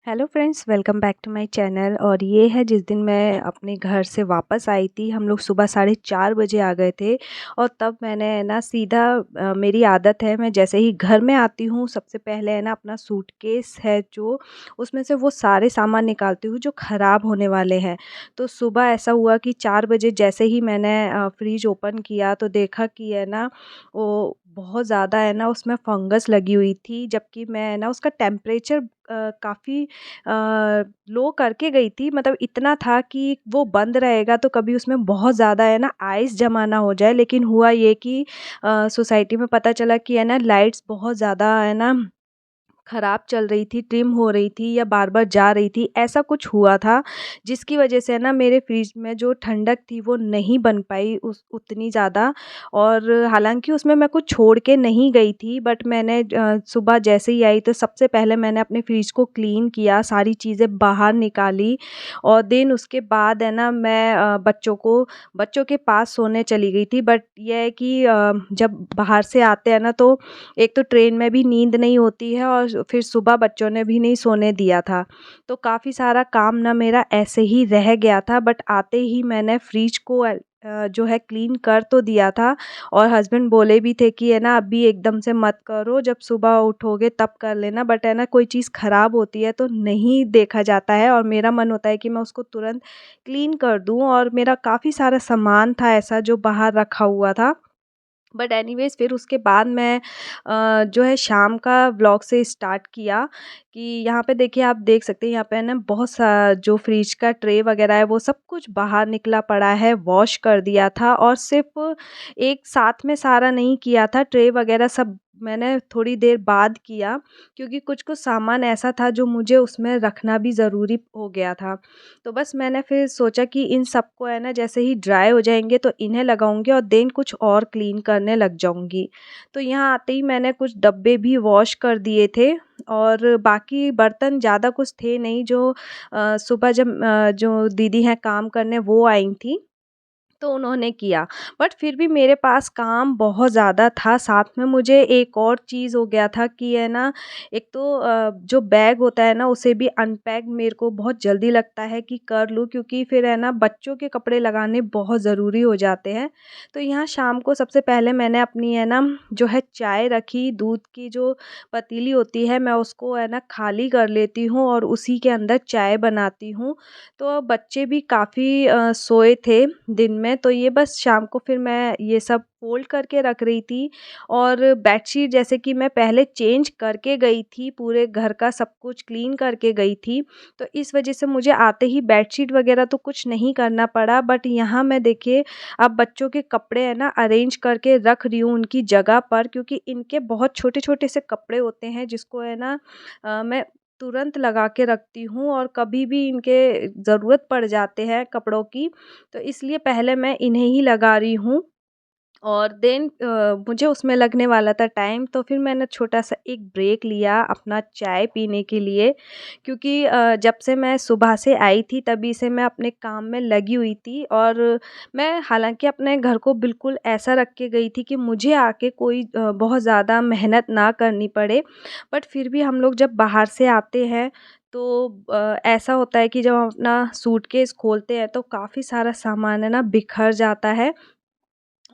Hello friends, welcome back to my channel. और ये है जिस दिन मैं अपने घर से वापस आई थी। हम लोग सुबह 4:30 बजे आ गए थे। और तब मैंने है ना सीधा मेरी आदत है, मैं जैसे ही घर में आती हूँ सबसे पहले है ना अपना सूटकेस है जो, उसमें से वो सारे सामान निकालती हूँ जो ख़राब होने वाले हैं। तो सुबह ऐसा हुआ कि 4 बजे जैसे ही मैंने फ्रिज ओपन किया तो देखा कि है ना वो बहुत ज़्यादा है ना उसमें फंगस लगी हुई थी, जबकि मैं है ना उसका टेम्परेचर काफ़ी लो करके गई थी। मतलब इतना था कि वो बंद रहेगा तो कभी उसमें बहुत ज़्यादा है ना आइस जमा ना हो जाए। लेकिन हुआ ये कि सोसाइटी में पता चला कि है ना लाइट्स बहुत ज़्यादा है ना ख़राब चल रही थी, ट्रिम हो रही थी या बार-बार जा रही थी, ऐसा कुछ हुआ था। जिसकी वज़ह से ना मेरे फ्रिज में जो ठंडक थी वो नहीं बन पाई उस उतनी ज़्यादा। और हालाँकि उसमें मैं कुछ छोड़ के नहीं गई थी, बट मैंने सुबह जैसे ही आई तो सबसे पहले मैंने अपने फ्रिज को क्लीन किया, सारी चीज़ें बाहर निकाली। और देन उसके बाद है ना मैं बच्चों के पास सोने चली गई थी। बट ये है कि जब बाहर से आते हैं ना तो एक तो ट्रेन में भी नींद नहीं होती है और फिर सुबह बच्चों ने भी नहीं सोने दिया था। तो काफ़ी सारा काम ना मेरा ऐसे ही रह गया था। बट आते ही मैंने फ्रिज को जो है क्लीन कर तो दिया था। और हस्बैंड बोले भी थे कि है ना अभी एकदम से मत करो, जब सुबह उठोगे तब कर लेना। बट है ना कोई चीज़ ख़राब होती है तो नहीं देखा जाता है और मेरा मन होता है कि मैं उसको तुरंत क्लीन कर दूँ। और मेरा काफ़ी सारा सामान था ऐसा जो बाहर रखा हुआ था। बट एनीवेज़ फिर उसके बाद मैं जो है शाम का व्लॉग से स्टार्ट किया कि यहाँ पे देखिए, आप देख सकते हैं यहाँ पे है ना बहुत सा जो फ्रिज का ट्रे वगैरह है वो सब कुछ बाहर निकला पड़ा है, वॉश कर दिया था। और सिर्फ़ एक साथ में सारा नहीं किया था, ट्रे वगैरह सब मैंने थोड़ी देर बाद किया, क्योंकि कुछ-कुछ सामान ऐसा था जो मुझे उसमें रखना भी ज़रूरी हो गया था। तो बस मैंने फिर सोचा कि इन सबको है ना जैसे ही ड्राई हो जाएँगे तो इन्हें लगाऊँगी और देन कुछ और क्लीन करने लग जाऊँगी। तो यहाँ आते ही मैंने कुछ डब्बे भी वॉश कर दिए थे। और बाकी बर्तन ज़्यादा कुछ थे नहीं, जो सुबह जब जो दीदी हैं काम करने वो आई थीं तो उन्होंने किया। बट फिर भी मेरे पास काम बहुत ज़्यादा था। साथ में मुझे एक और चीज़ हो गया था कि है ना, एक तो जो बैग होता है ना उसे भी अनपैक मेरे को बहुत जल्दी लगता है कि कर लूँ, क्योंकि फिर है ना बच्चों के कपड़े लगाने बहुत ज़रूरी हो जाते हैं। तो यहाँ शाम को सबसे पहले मैंने अपनी है ना जो है चाय रखी, दूध की जो पतीली होती है मैं उसको है ना खाली कर लेती हूँ और उसी के अंदर चाय बनाती हूँ। तो बच्चे भी काफ़ी सोए थे दिन में, तो ये बस शाम को फिर मैं ये सब फ़ोल्ड करके रख रही थी। और बेडशीट जैसे कि मैं पहले चेंज करके गई थी, पूरे घर का सब कुछ क्लीन करके गई थी, तो इस वज़ह से मुझे आते ही बेडशीट वग़ैरह तो कुछ नहीं करना पड़ा। बट यहाँ मैं देखिए अब बच्चों के कपड़े है ना अरेंज करके रख रही हूँ उनकी जगह पर, क्योंकि इनके बहुत छोटे-छोटे से कपड़े होते हैं जिसको है ना मैं तुरंत लगा के रखती हूँ और कभी भी इनके ज़रूरत पड़ जाते हैं कपड़ों की, तो इसलिए पहले मैं इन्हें ही लगा रही हूँ। और देन मुझे उसमें लगने वाला था टाइम, तो फिर मैंने छोटा-सा एक ब्रेक लिया अपना चाय पीने के लिए, क्योंकि जब से मैं सुबह से आई थी तभी से मैं अपने काम में लगी हुई थी। और मैं हालाँकि अपने घर को बिल्कुल ऐसा रख के गई थी कि मुझे आके कोई बहुत ज़्यादा मेहनत ना करनी पड़े। बट फिर भी हम लोग जब बाहर से आते हैं तो ऐसा होता है कि जब हम अपना सूटकेस खोलते हैं तो काफ़ी सारा सामान है ना बिखर जाता है।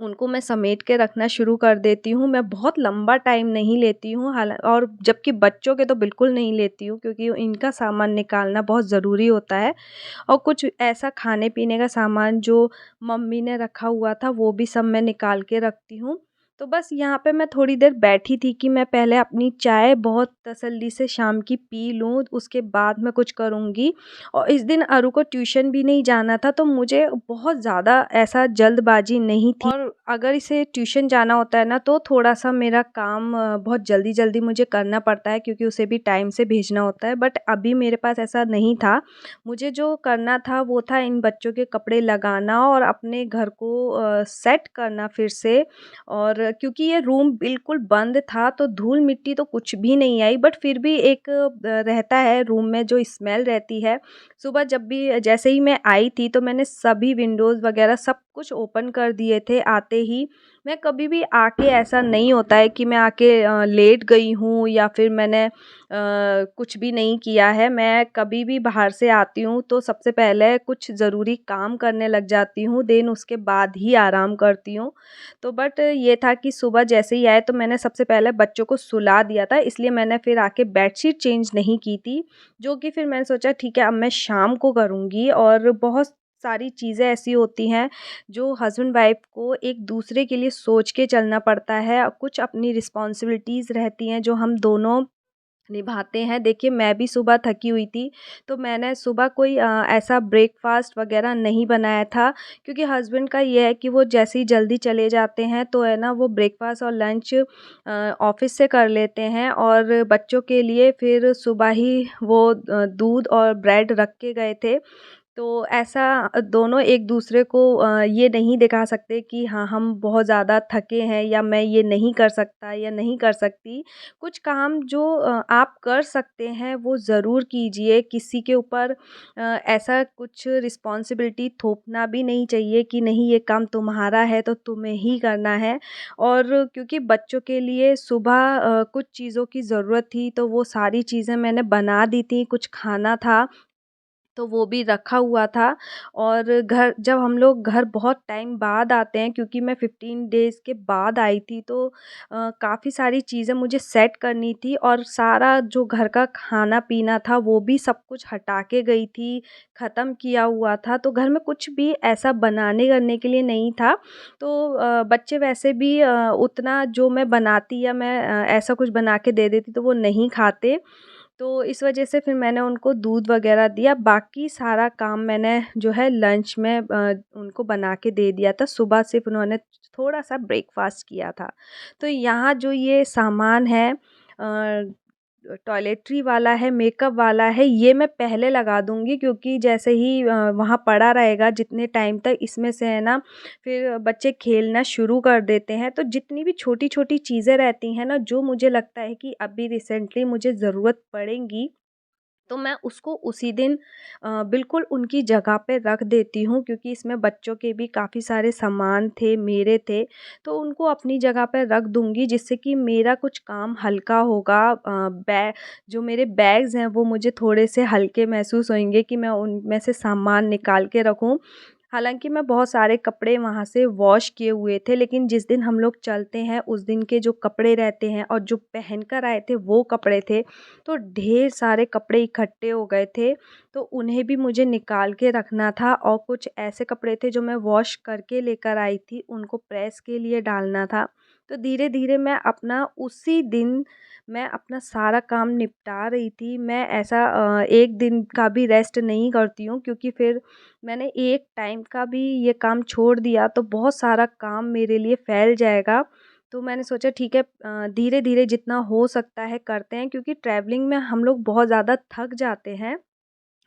उनको मैं समेट के रखना शुरू कर देती हूँ। मैं बहुत लंबा टाइम नहीं लेती हूँ, और जबकि बच्चों के तो बिल्कुल नहीं लेती हूँ, क्योंकि इनका सामान निकालना बहुत ज़रूरी होता है। और कुछ ऐसा खाने-पीने का सामान जो मम्मी ने रखा हुआ था वो भी सब मैं निकाल के रखती हूँ। तो बस यहाँ पे मैं थोड़ी देर बैठी थी कि मैं पहले अपनी चाय बहुत तसल्ली से शाम की पी लूँ, उसके बाद मैं कुछ करूँगी। और इस दिन अरु को ट्यूशन भी नहीं जाना था, तो मुझे बहुत ज़्यादा ऐसा जल्दबाज़ी नहीं थी। और अगर इसे ट्यूशन जाना होता है ना तो थोड़ा-सा मेरा काम बहुत जल्दी-जल्दी मुझे करना पड़ता है, क्योंकि उसे भी टाइम से भेजना होता है। बट अभी मेरे पास ऐसा नहीं था। मुझे जो करना था वो था इन बच्चों के कपड़े लगाना और अपने घर को सेट करना फिर से। और क्योंकि ये रूम बिल्कुल बंद था तो धूल-मिट्टी तो कुछ भी नहीं आई, बट फिर भी एक रहता है रूम में जो स्मेल रहती है। सुबह जब भी जैसे ही मैं आई थी तो मैंने सभी विंडोज़ वगैरह सब कुछ ओपन कर दिए थे आते ही, मैं कभी भी आके ऐसा नहीं होता है कि मैं आके लेट गई हूँ या फिर मैंने कुछ भी नहीं किया है। मैं कभी भी बाहर से आती हूँ तो सबसे पहले कुछ ज़रूरी काम करने लग जाती हूँ, देन उसके बाद ही आराम करती हूँ। तो बट ये था कि सुबह जैसे ही आए तो मैंने सबसे पहले बच्चों को सुला दिया था, इसलिए मैंने फिर आके बेडशीट चेंज नहीं की थी, जो कि फिर मैंने सोचा ठीक है अब मैं शाम को करूँगी। और बहुत सारी चीज़ें ऐसी होती हैं जो हस्बैंड वाइफ को एक दूसरे के लिए सोच के चलना पड़ता है। कुछ अपनी रिस्पॉन्सिबिलिटीज़ रहती हैं जो हम दोनों निभाते हैं। देखिए मैं भी सुबह थकी हुई थी, तो मैंने सुबह कोई ऐसा ब्रेकफ़ास्ट वग़ैरह नहीं बनाया था, क्योंकि हस्बैंड का ये है कि वो जैसे ही जल्दी चले जाते हैं तो है ना वो ब्रेकफ़ास्ट और लंच ऑफ़िस से कर लेते हैं, और बच्चों के लिए फिर सुबह ही वो दूध और ब्रेड रख के गए थे। तो ऐसा दोनों एक दूसरे को ये नहीं दिखा सकते कि हाँ, हम बहुत ज़्यादा थके हैं या मैं ये नहीं कर सकता या नहीं कर सकती। कुछ काम जो आप कर सकते हैं वो ज़रूर कीजिए। किसी के ऊपर ऐसा कुछ रिस्पॉन्सिबिलिटी थोपना भी नहीं चाहिए कि नहीं ये काम तुम्हारा है तो तुम्हें ही करना है। और क्योंकि बच्चों के लिए सुबह कुछ चीज़ों की ज़रूरत थी तो वो सारी चीज़ें मैंने बना दी थी। कुछ खाना था तो वो भी रखा हुआ था। और घर जब हम लोग घर बहुत टाइम बाद आते हैं, क्योंकि मैं 15 डेज़ के बाद आई थी, तो काफ़ी सारी चीज़ें मुझे सेट करनी थी, और सारा जो घर का खाना-पीना था वो भी सब कुछ हटा के गई थी, ख़त्म किया हुआ था। तो घर में कुछ भी ऐसा बनाने करने के लिए नहीं था। तो बच्चे वैसे भी उतना जो मैं बनाती या मैं ऐसा कुछ बना के दे देती तो वो नहीं खाते। तो इस वजह से फिर मैंने उनको दूध वग़ैरह दिया, बाकी सारा काम मैंने जो है लंच में उनको बना के दे दिया था। सुबह सिर्फ़ उन्होंने थोड़ा-सा ब्रेकफ़ास्ट किया था। तो यहाँ जो ये सामान है टॉयलेटरी वाला है, मेकअप वाला है, ये मैं पहले लगा दूँगी, क्योंकि जैसे ही वहाँ पड़ा रहेगा जितने टाइम तक, इसमें से है ना फिर बच्चे खेलना शुरू कर देते हैं। तो जितनी भी छोटी-छोटी चीज़ें रहती हैं ना, जो मुझे लगता है कि अभी रिसेंटली मुझे ज़रूरत पड़ेंगी, तो मैं उसको उसी दिन बिल्कुल उनकी जगह पे रख देती हूँ, क्योंकि इसमें बच्चों के भी काफ़ी सारे सामान थे, मेरे थे, तो उनको अपनी जगह पे रख दूँगी, जिससे कि मेरा कुछ काम हल्का होगा। जो मेरे बैग्स हैं वो मुझे थोड़े से हल्के महसूस होंगे कि मैं उनमें से सामान निकाल के रखूँ। हालाँकि मैं बहुत सारे कपड़े वहाँ से वॉश किए हुए थे, लेकिन जिस दिन हम लोग चलते हैं उस दिन के जो कपड़े रहते हैं और जो पहन कर आए थे वो कपड़े थे, तो ढेर सारे कपड़े इकट्ठे हो गए थे। तो उन्हें भी मुझे निकाल के रखना था, और कुछ ऐसे कपड़े थे जो मैं वॉश करके लेकर आई थी, उनको प्रेस के लिए डालना था। तो धीरे-धीरे मैं अपना सारा काम निपटा रही थी। मैं ऐसा एक दिन का भी रेस्ट नहीं करती हूँ, क्योंकि फिर मैंने एक टाइम का भी ये काम छोड़ दिया तो बहुत सारा काम मेरे लिए फैल जाएगा। तो मैंने सोचा ठीक है धीरे-धीरे जितना हो सकता है करते हैं, क्योंकि ट्रैवलिंग में हम लोग बहुत ज़्यादा थक जाते हैं।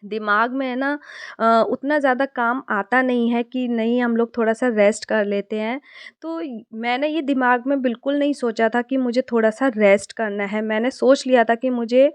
दिमाग में है ना उतना ज़्यादा काम आता नहीं है कि नहीं हम लोग थोड़ा-सा रेस्ट कर लेते हैं। तो मैंने ये दिमाग में बिल्कुल नहीं सोचा था कि मुझे थोड़ा-सा रेस्ट करना है। मैंने सोच लिया था कि मुझे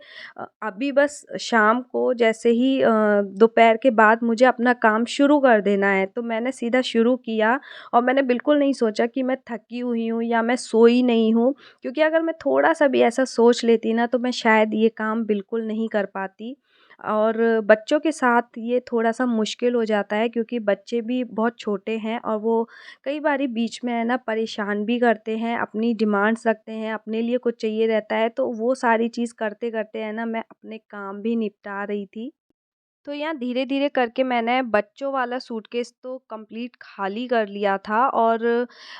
अभी बस शाम को जैसे ही दोपहर के बाद मुझे अपना काम शुरू कर देना है। तो मैंने सीधा शुरू किया, और मैंने बिल्कुल नहीं सोचा कि मैं थकी हुई हूँ या मैं सोई नहीं हूँ, क्योंकि अगर मैं थोड़ा-सा भी ऐसा सोच लेती ना तो मैं शायद ये काम बिल्कुल नहीं कर पाती। और बच्चों के साथ ये थोड़ा-सा मुश्किल हो जाता है, क्योंकि बच्चे भी बहुत छोटे हैं और वो कई बारी बीच में है ना परेशान भी करते हैं, अपनी डिमांड्स रखते हैं, अपने लिए कुछ चाहिए रहता है, तो वो सारी चीज़ करते-करते है ना मैं अपने काम भी निपटा रही थी। तो यहाँ धीरे-धीरे करके मैंने बच्चों वाला सूटकेस तो कंप्लीट खाली कर लिया था, और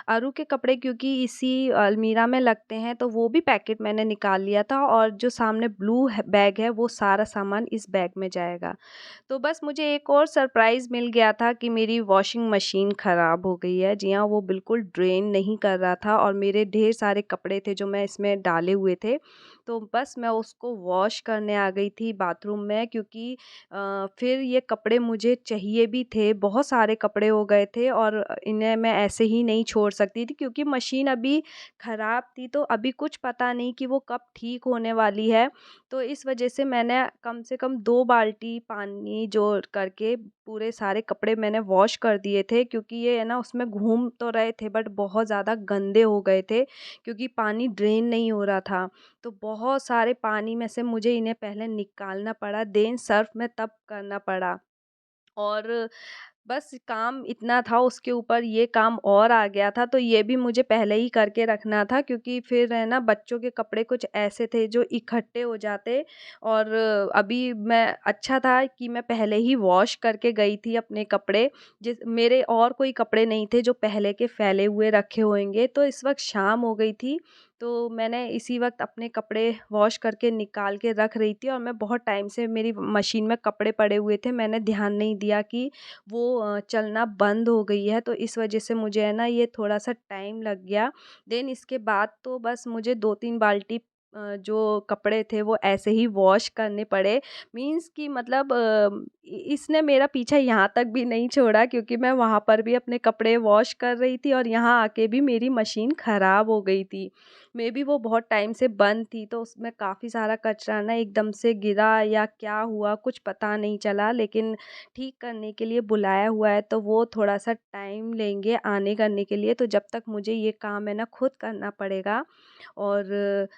अरू के कपड़े क्योंकि इसी अलमीरा में लगते हैं तो वो भी पैकेट मैंने निकाल लिया था, और जो सामने ब्लू बैग है वो सारा सामान इस बैग में जाएगा। तो बस मुझे एक और सरप्राइज़ मिल गया था कि मेरी वॉशिंग मशीन ख़राब हो गई है। जी हाँ, वो बिल्कुल ड्रेन नहीं कर रहा था, और मेरे ढेर सारे कपड़े थे जो मैं इसमें डाले हुए थे। तो बस मैं उसको वॉश करने आ गई थी बाथरूम में, क्योंकि फिर ये कपड़े मुझे चाहिए भी थे। बहुत सारे कपड़े हो गए थे, और इन्हें मैं ऐसे ही नहीं छोड़ सकती थी, क्योंकि मशीन अभी ख़राब थी, तो अभी कुछ पता नहीं कि वो कब ठीक होने वाली है। तो इस वजह से मैंने कम से कम 2 बाल्टी पानी जोड़ करके पूरे सारे कपड़े मैंने वॉश कर दिए थे, क्योंकि ये है ना उसमें घूम तो रहे थे बट बहुत ज़्यादा गंदे हो गए थे, क्योंकि पानी ड्रेन नहीं हो रहा था। तो बहुत सारे पानी में से मुझे इन्हें पहले निकालना पड़ा, देन सर्फ़ में तब करना पड़ा। और बस काम इतना था, उसके ऊपर ये काम और आ गया था, तो ये भी मुझे पहले ही करके रखना था, क्योंकि फिर है ना बच्चों के कपड़े कुछ ऐसे थे जो इकट्ठे हो जाते। और अभी मैं अच्छा था कि मैं पहले ही वॉश करके गई थी अपने कपड़े, जिस मेरे और कोई कपड़े नहीं थे जो पहले के फैले हुए रखे होंगे। तो इस वक़्त शाम हो गई थी, तो मैंने इसी वक़्त अपने कपड़े वॉश करके निकाल के रख रही थी, और मैं बहुत टाइम से मेरी मशीन में कपड़े पड़े हुए थे, मैंने ध्यान नहीं दिया कि वो चलना बंद हो गई है, तो इस वजह से मुझे है ना ये थोड़ा-सा टाइम लग गया। देन इसके बाद तो बस मुझे 2-3 बाल्टी जो कपड़े थे वो ऐसे ही वॉश करने पड़े। मीन्स कि मतलब इ इसने मेरा पीछा यहाँ तक भी नहीं छोड़ा, क्योंकि मैं वहाँ पर भी अपने कपड़े वॉश कर रही थी और यहाँ आके भी मेरी मशीन ख़राब हो गई थी। मेबी वो बहुत टाइम से बंद थी, तो उसमें काफ़ी सारा कचरा ना एकदम से गिरा या क्या हुआ कुछ पता नहीं चला, लेकिन ठीक करने के लिए बुलाया हुआ है, तो वो थोड़ा-सा टाइम लेंगे आने करने के लिए, तो जब तक मुझे ये काम है ना खुद करना पड़ेगा। और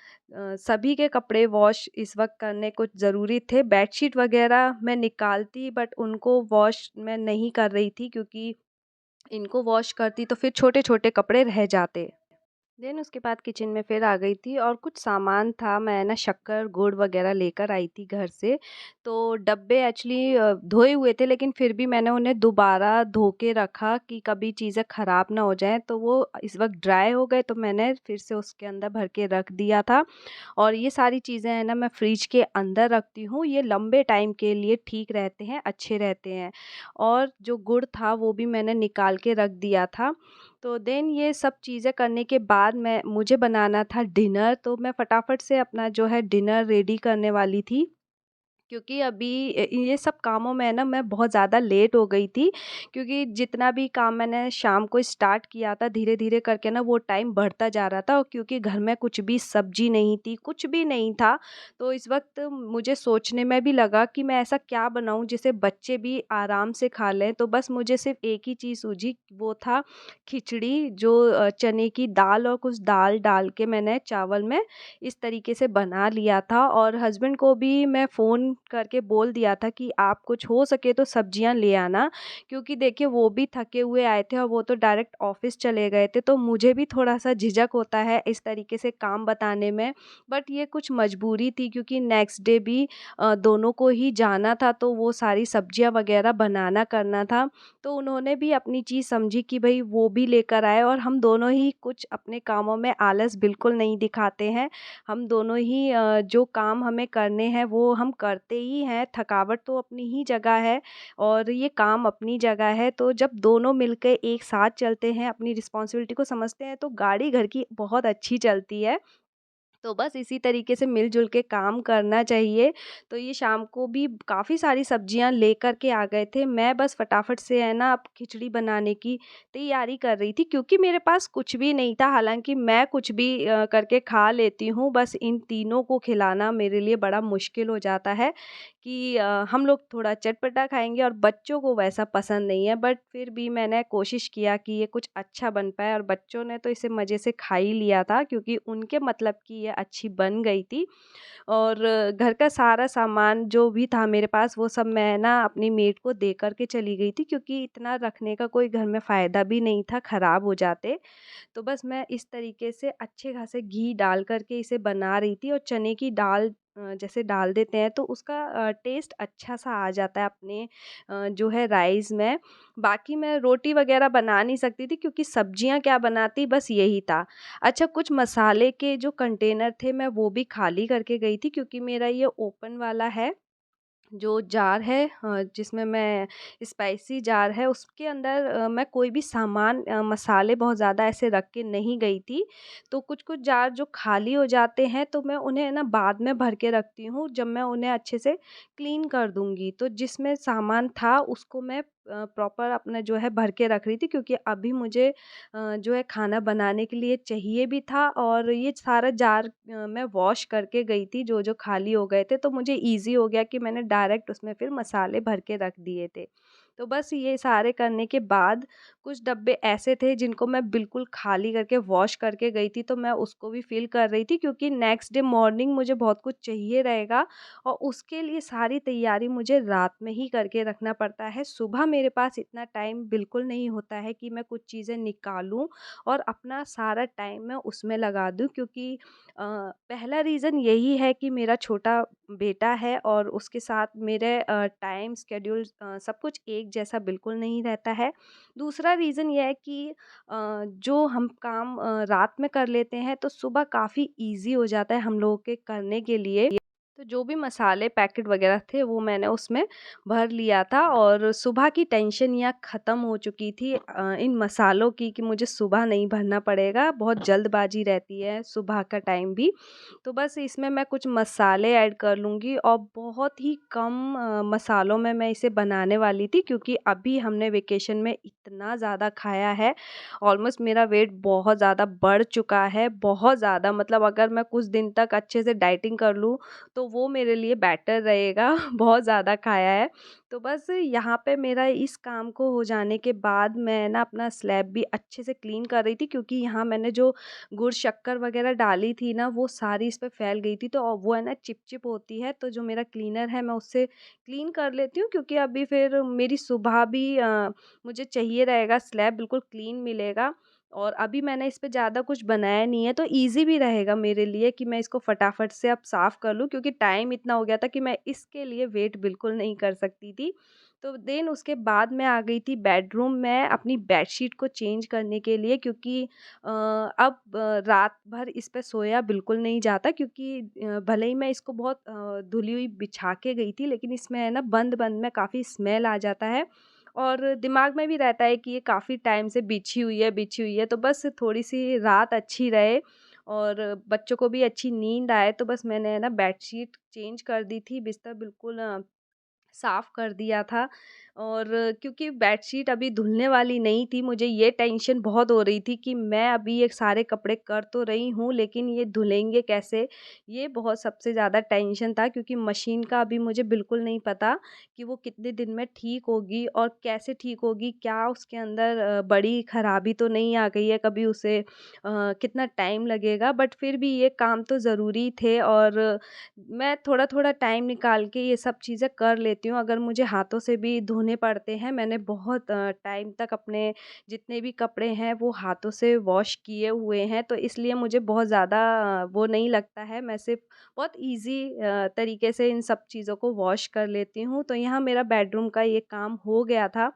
सभी के कपड़े वॉश इस वक़्त करने कुछ ज़रूरी थे। बेडशीट वग़ैरह मैं निकालती बट उनको वॉश मैं नहीं कर रही थी, क्योंकि इनको वॉश करती तो फिर छोटे-छोटे कपड़े रह जाते। देन उसके बाद किचन में फिर आ गई थी, और कुछ सामान था, मैं ना शक्कर, गुड़ वगैरह लेकर आई थी घर से। तो डब्बे एक्चुअली धोए हुए थे, लेकिन फिर भी मैंने उन्हें दोबारा धो के रखा कि कभी चीज़ें ख़राब ना हो जाएँ। तो वो इस वक़्त ड्राई हो गए, तो मैंने फिर से उसके अंदर भर के रख दिया था। और ये सारी चीज़ें हैं ना मैं फ्रिज के अंदर रखती हूँ, ये लंबे टाइम के लिए ठीक रहते हैं, अच्छे रहते हैं। और जो गुड़ था वो भी मैंने निकाल के रख दिया था। तो देन ये सब चीज़ें करने के बाद मैं मुझे बनाना था डिनर, तो मैं फटाफट से अपना जो है डिनर रेडी करने वाली थी। क्योंकि अभी ये सब कामों में ना मैं बहुत ज़्यादा लेट हो गई थी, क्योंकि जितना भी काम मैंने शाम को स्टार्ट किया था, धीरे-धीरे करके ना वो टाइम बढ़ता जा रहा था, और क्योंकि घर में कुछ भी सब्ज़ी नहीं थी, कुछ भी नहीं था, तो इस वक़्त मुझे सोचने में भी लगा कि मैं ऐसा क्या बनाऊँ जिसे बच्चे भी आराम से खा लें। तो बस मुझे सिर्फ़ एक ही चीज़ सूझी, वो था खिचड़ी, जो चने की दाल और कुछ दाल डाल के मैंने चावल में इस तरीके से बना लिया था। और हस्बैंड को भी मैं फ़ोन करके बोल दिया था कि आप कुछ हो सके तो सब्जियां ले आना, क्योंकि देखिए वो भी थके हुए आए थे और वो तो डायरेक्ट ऑफिस चले गए थे, तो मुझे भी थोड़ा सा झिझक होता है इस तरीके से काम बताने में। बट ये कुछ मजबूरी थी, क्योंकि नेक्स्ट डे भी दोनों को ही जाना था, तो वो सारी सब्जियां वगैरह बनाना करना था। तो उन्होंने भी अपनी चीज़ समझी कि भाई वो भी लेकर आए, और हम दोनों ही कुछ अपने कामों में आलस बिल्कुल नहीं दिखाते हैं। हम दोनों ही जो काम हमें करने हैं वो हम करते ही हैं, थकावट तो अपनी ही जगह है और ये काम अपनी जगह है। तो जब दोनों मिलके एक साथ चलते हैं, अपनी रिस्पॉन्सिबिलिटी को समझते हैं, तो गाड़ी घर की बहुत अच्छी चलती है। तो बस इसी तरीके से मिल-जुल के काम करना चाहिए। तो ये शाम को भी काफ़ी सारी सब्जियाँ लेकर के आ गए थे। मैं बस फटाफट से है ना अब खिचड़ी बनाने की तैयारी कर रही थी, क्योंकि मेरे पास कुछ भी नहीं था। हालाँकि मैं कुछ भी करके खा लेती हूँ, बस इन तीनों को खिलाना मेरे लिए बड़ा मुश्किल हो जाता है कि हम लोग थोड़ा चटपटा खाएँगे और बच्चों को वैसा पसंद नहीं है। बट फिर भी मैंने कोशिश किया कि ये कुछ अच्छा बन पाए, और बच्चों ने तो इसे मज़े से खा ही लिया था, क्योंकि उनके मतलब की ये अच्छी बन गई थी। और घर का सारा सामान जो भी था मेरे पास, वो सब मैं ना अपनी मेड को दे कर के चली गई थी, क्योंकि इतना रखने का कोई घर में फ़ायदा भी नहीं था, ख़राब हो जाते। तो बस मैं इस तरीके से अच्छे खासे घी डाल कर के इसे बना रही थी, और चने की दाल जैसे डाल देते हैं तो उसका टेस्ट अच्छा-सा आ जाता है अपने जो है राइस में। बाकी मैं रोटी वग़ैरह बना नहीं सकती थी, क्योंकि सब्जियाँ क्या बनाती बस यही था। अच्छा, कुछ मसाले के जो कंटेनर थे मैं वो भी खाली करके गई थी, क्योंकि मेरा ये ओपन वाला है जो जार है, जिसमें मैं स्पाइसी जार है, उसके अंदर मैं कोई भी सामान मसाले बहुत ज़्यादा ऐसे रख के नहीं गई थी। तो कुछ-कुछ जार जो खाली हो जाते हैं, तो मैं उन्हें ना बाद में भर के रखती हूँ, जब मैं उन्हें अच्छे से क्लीन कर दूँगी। तो जिसमें सामान था उसको मैं प्रॉपर अपना जो है भर के रख रही थी, क्योंकि अभी मुझे जो है खाना बनाने के लिए चाहिए भी था, और ये सारा जार मैं वॉश करके गई थी जो जो खाली हो गए थे, तो मुझे ईज़ी हो गया कि मैंने डायरेक्ट उसमें फिर मसाले भर के रख दिए थे। तो बस ये सारे करने के बाद कुछ डब्बे ऐसे थे जिनको मैं बिल्कुल खाली करके वॉश करके गई थी, तो मैं उसको भी फ़िल कर रही थी क्योंकि नेक्स्ट डे मॉर्निंग मुझे बहुत कुछ चाहिए रहेगा और उसके लिए सारी तैयारी मुझे रात में ही करके रखना पड़ता है। सुबह मेरे पास इतना टाइम बिल्कुल नहीं होता है कि मैं कुछ चीज़ें निकालूँ और अपना सारा टाइम मैं उसमें लगा दूँ, क्योंकि पहला रीज़न यही है कि मेरा छोटा बेटा है और उसके साथ मेरे टाइम शेड्यूल सब कुछ एक जैसा बिल्कुल नहीं रहता है। दूसरा रीज़न ये है कि जो हम काम रात में कर लेते हैं तो सुबह काफ़ी ईज़ी हो जाता है हम लोगों के करने के लिए। तो जो भी मसाले पैकेट वग़ैरह थे वो मैंने उसमें भर लिया था और सुबह की टेंशन यहाँ ख़त्म हो चुकी थी इन मसालों की कि मुझे सुबह नहीं भरना पड़ेगा, बहुत जल्दबाज़ी रहती है सुबह का टाइम भी। तो बस इसमें मैं कुछ मसाले ऐड कर लूँगी और बहुत ही कम मसालों में मैं इसे बनाने वाली थी, क्योंकि अभी हमने वेकेशन में इतना ज़्यादा खाया है, ऑलमोस्ट मेरा वेट बहुत ज़्यादा बढ़ चुका है, बहुत ज़्यादा, मतलब अगर मैं कुछ दिन तक अच्छे से डाइटिंग कर लूँ तो वो मेरे लिए बेटर रहेगा। बहुत ज़्यादा खाया है। तो बस यहाँ पे मेरा इस काम को हो जाने के बाद मैं ना अपना स्लैब भी अच्छे से क्लीन कर रही थी, क्योंकि यहाँ मैंने जो गुड़ शक्कर वग़ैरह डाली थी ना वो सारी इस पे फैल गई थी, तो वो है ना चिपचिप होती है, तो जो मेरा क्लीनर है मैं उससे क्लीन कर लेती हूँ, क्योंकि अभी फिर मेरी सुबह भी मुझे चाहिए रहेगा, स्लैब बिल्कुल क्लीन मिलेगा। और अभी मैंने इस पे ज़्यादा कुछ बनाया नहीं है, तो ईज़ी भी रहेगा मेरे लिए कि मैं इसको फटाफट से अब साफ़ कर लूँ, क्योंकि टाइम इतना हो गया था कि मैं इसके लिए वेट बिल्कुल नहीं कर सकती थी। तो देन उसके बाद मैं आ गई थी बेडरूम में अपनी बेडशीट को चेंज करने के लिए, क्योंकि अब रात भर इस पे सोया बिल्कुल नहीं जाता, क्योंकि भले ही मैं इसको बहुत धुली हुई बिछा के गई थी, लेकिन इसमें है ना बंद-बंद में काफ़ी स्मेल आ जाता है और दिमाग में भी रहता है कि ये काफ़ी टाइम से बिछी हुई है, तो बस थोड़ी-सी रात अच्छी रहे और बच्चों को भी अच्छी नींद आए, तो बस मैंने है ना बेडशीट चेंज कर दी थी, बिस्तर बिल्कुल साफ़ कर दिया था। और क्योंकि बेडशीट अभी धुलने वाली नहीं थी, मुझे ये टेंशन बहुत हो रही थी कि मैं अभी ये सारे कपड़े कर तो रही हूँ, लेकिन ये धुलेंगे कैसे? ये बहुत सबसे ज़्यादा टेंशन था, क्योंकि मशीन का अभी मुझे बिल्कुल नहीं पता कि वो कितने दिन में ठीक होगी और कैसे ठीक होगी? क्या उसके अंदर बड़ी खराबी तो नहीं आ गई है कभी उसे कितना टाइम लगेगा? बट फिर भी ये काम तो ज़रूरी थे और मैं थोड़ा-थोड़ा टाइम निकाल के ये सब चीज़ें कर लेती हूँ। अगर मुझे हाथों से भी धोने पड़ते हैं, मैंने बहुत टाइम तक अपने जितने भी कपड़े हैं वो हाथों से वॉश किए हुए हैं, तो इसलिए मुझे बहुत ज़्यादा वो नहीं लगता है। मैं सिर्फ़ बहुत ईज़ी तरीके से इन सब चीज़ों को वॉश कर लेती हूँ। तो यहाँ मेरा बेडरूम का ये काम हो गया था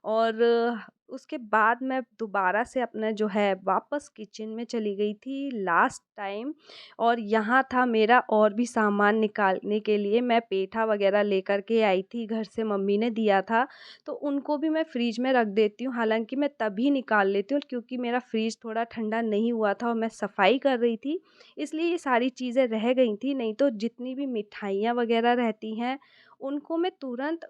और उसके बाद मैं दोबारा से अपना जो है वापस किचन में चली गई थी लास्ट टाइम, और यहाँ था मेरा और भी सामान निकालने के लिए। मैं पेठा वग़ैरह लेकर के आई थी, घर से मम्मी ने दिया था, तो उनको भी मैं फ्रिज में रख देती हूँ। हालाँकि मैं तभी निकाल लेती हूँ क्योंकि मेरा फ्रिज थोड़ा ठंडा नहीं हुआ था और मैं सफाई कर रही थी, इसलिए ये सारी चीज़ें रह गई थी। नहीं तो जितनी भी मिठाइयाँ वग़ैरह रहती हैं, उनको मैं तुरंत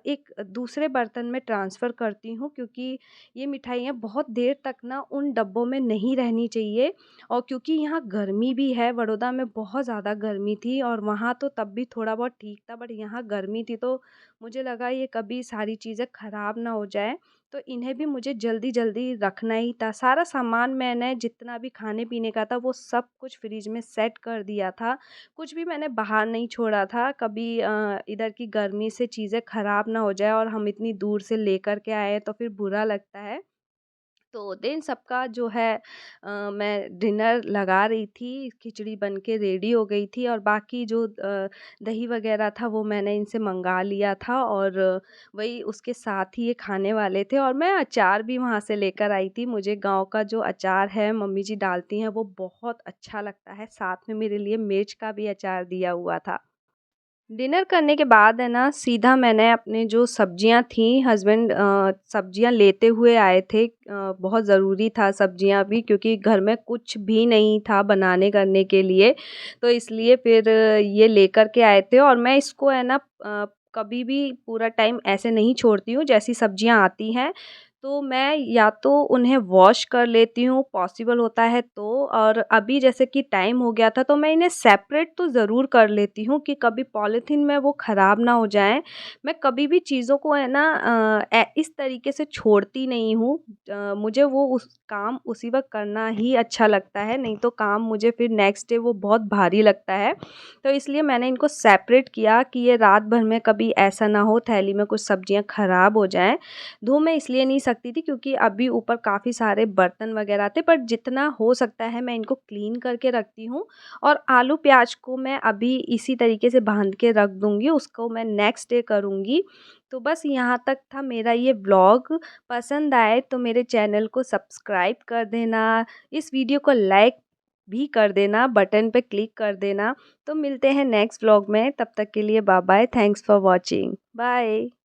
एक दूसरे बर्तन में ट्रांसफ़र करती हूँ, क्योंकि ये मिठाइयाँ बहुत देर तक ना उन डब्बों में नहीं रहनी चाहिए। और क्योंकि यहाँ गर्मी भी है, बड़ौदा में बहुत ज़्यादा गर्मी थी और वहाँ तो तब भी थोड़ा बहुत ठीक था, बट यहाँ गर्मी थी, तो मुझे लगा ये कभी सारी चीज़ें ख़राब ना हो जाएँ, तो इन्हें भी मुझे जल्दी-जल्दी रखना ही था। सारा सामान मैंने जितना भी खाने-पीने का था वो सब कुछ फ्रिज में सेट कर दिया था। कुछ भी मैंने बाहर नहीं छोड़ा था, कभी इधर की गर्मी से चीज़ें ख़राब ना हो जाए और हम इतनी दूर से लेकर के आए तो फिर बुरा लगता है। तो देन सबका जो है मैं डिनर लगा रही थी, खिचड़ी बन के रेडी हो गई थी और बाकी जो दही वग़ैरह था वो मैंने इनसे मँगा लिया था और वही उसके साथ ही ये खाने वाले थे और मैं अचार भी वहाँ से लेकर आई थी। मुझे गाँव का जो अचार है मम्मी जी डालती हैं वो बहुत अच्छा लगता है, साथ में मेरे लिए मिर्च का भी अचार दिया हुआ था। डिनर करने के बाद है ना सीधा मैंने अपने जो सब्जियां थी, हस्बैंड सब्जियां लेते हुए आए थे, बहुत ज़रूरी था सब्जियां भी क्योंकि घर में कुछ भी नहीं था बनाने करने के लिए, तो इसलिए फिर ये लेकर के आए थे और मैं इसको है ना कभी भी पूरा टाइम ऐसे नहीं छोड़ती हूँ, जैसी सब्जियां आती हैं तो मैं या तो उन्हें वॉश कर लेती हूँ पॉसिबल होता है तो, और अभी जैसे कि टाइम हो गया था तो मैं इन्हें सेपरेट तो ज़रूर कर लेती हूँ कि कभी पॉलीथीन में वो ख़राब ना हो जाएँ। मैं कभी भी चीज़ों को है ना इस तरीके से छोड़ती नहीं हूँ। मुझे वो उस काम उसी वक़्त करना ही अच्छा लगता है, नहीं तो काम मुझे फिर नेक्स्ट डे वो बहुत भारी लगता है। तो इसलिए मैंने इनको सेपरेट किया कि ये रात भर में कभी ऐसा ना हो थैली में कुछ सब्जियाँ ख़राब हो जाएँ। धो मैं इसलिए नहीं सकती थी क्योंकि अभी ऊपर काफ़ी सारे बर्तन वग़ैरह थे, पर जितना हो सकता है मैं इनको क्लीन करके रखती हूँ। और आलू प्याज को मैं अभी इसी तरीके से बांध के रख दूँगी, उसको मैं नेक्स्ट डे करूँगी। तो बस यहाँ तक था मेरा ये व्लॉग। पसंद आए तो मेरे चैनल को सब्सक्राइब कर देना, इस वीडियो को लाइक भी कर देना, बटन पे क्लिक कर देना। तो मिलते हैं नेक्स्ट व्लॉग में, तब तक के लिए bye bye, thanks for watching, bye.